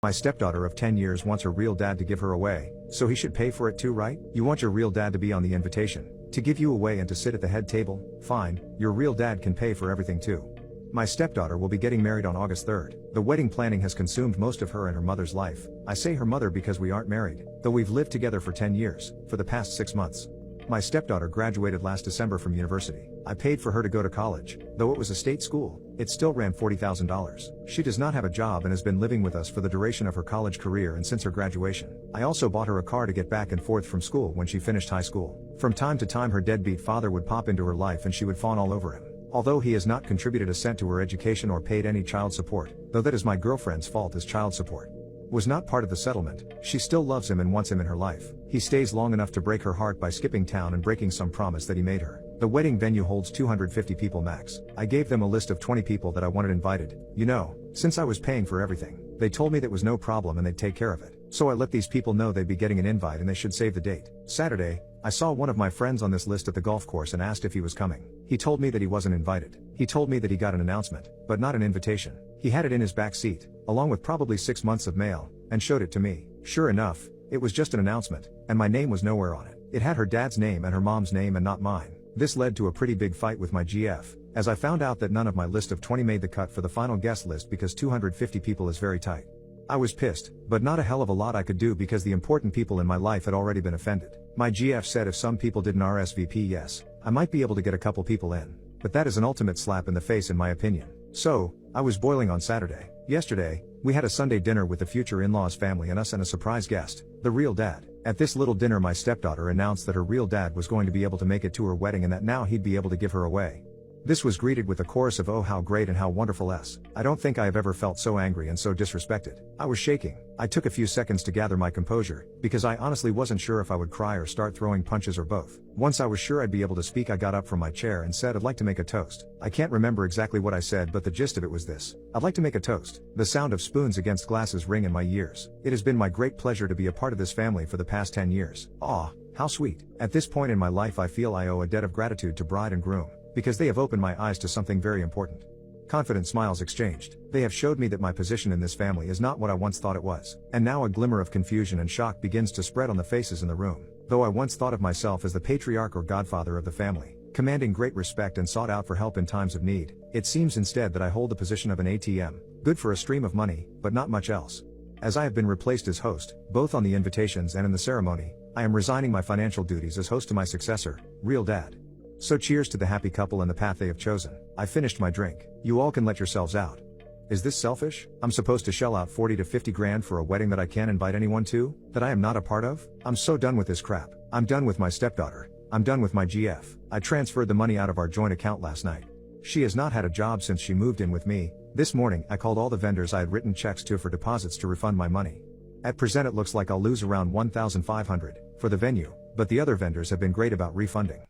My stepdaughter of 10 years wants her real dad to give her away, so he should pay for it too, right? You want your real dad to be on the invitation, to give you away and to sit at the head table? Fine, your real dad can pay for everything too. My stepdaughter will be getting married on August 3rd. The wedding planning has consumed most of her and her mother's life. I say her mother because we aren't married, though we've lived together for 10 years, for the past 6 months. My stepdaughter graduated last December from university. I paid for her to go to college, though it was a state school, it still ran $40,000. She does not have a job and has been living with us for the duration of her college career and since her graduation. I also bought her a car to get back and forth from school when she finished high school. From time to time her deadbeat father would pop into her life and she would fawn all over him. Although he has not contributed a cent to her education or paid any child support, though that is my girlfriend's fault as child support was not part of the settlement, she still loves him and wants him in her life. He stays long enough to break her heart by skipping town and breaking some promise that he made her. The wedding venue holds 250 people max. I gave them a list of 20 people that I wanted invited. You know, since I was paying for everything, they told me that was no problem and they'd take care of it. So I let these people know they'd be getting an invite and they should save the date. Saturday, I saw one of my friends on this list at the golf course and asked if he was coming. He told me that he wasn't invited. He told me that he got an announcement, but not an invitation. He had it in his back seat, along with probably 6 months of mail, and showed it to me. Sure enough, it was just an announcement, and my name was nowhere on it. It had her dad's name and her mom's name and not mine. This led to a pretty big fight with my GF, as I found out that none of my list of 20 made the cut for the final guest list because 250 people is very tight. I was pissed, but not a hell of a lot I could do because the important people in my life had already been offended. My GF said if some people didn't RSVP, yes, I might be able to get a couple people in. But that is an ultimate slap in the face in my opinion. So, I was boiling on Saturday. Yesterday, we had a Sunday dinner with the future in-laws family and us and a surprise guest, the real dad. At this little dinner my stepdaughter announced that her real dad was going to be able to make it to her wedding and that now he'd be able to give her away. This was greeted with a chorus of "Oh how great and how wonderful s." I don't think I have ever felt so angry and so disrespected. I was shaking. I took a few seconds to gather my composure, because I honestly wasn't sure if I would cry or start throwing punches or both. Once I was sure I'd be able to speak I got up from my chair and said I'd like to make a toast. I can't remember exactly what I said but the gist of it was this. I'd like to make a toast. The sound of spoons against glasses ring in my ears. It has been my great pleasure to be a part of this family for the past 10 years. Aw, how sweet. At this point in my life I feel I owe a debt of gratitude to bride and groom, because they have opened my eyes to something very important. Confident smiles exchanged. They have showed me that my position in this family is not what I once thought it was. And now a glimmer of confusion and shock begins to spread on the faces in the room. Though I once thought of myself as the patriarch or godfather of the family, commanding great respect and sought out for help in times of need, it seems instead that I hold the position of an ATM, good for a stream of money, but not much else. As I have been replaced as host, both on the invitations and in the ceremony, I am resigning my financial duties as host to my successor, real dad. So cheers to the happy couple and the path they have chosen. I finished my drink. You all can let yourselves out. Is this selfish? I'm supposed to shell out 40 to 50 grand for a wedding that I can't invite anyone to? That I am not a part of? I'm so done with this crap. I'm done with my stepdaughter. I'm done with my GF. I transferred the money out of our joint account last night. She has not had a job since she moved in with me. This morning I called all the vendors I had written checks to for deposits to refund my money. At present it looks like I'll lose around $1,500 for the venue, but the other vendors have been great about refunding.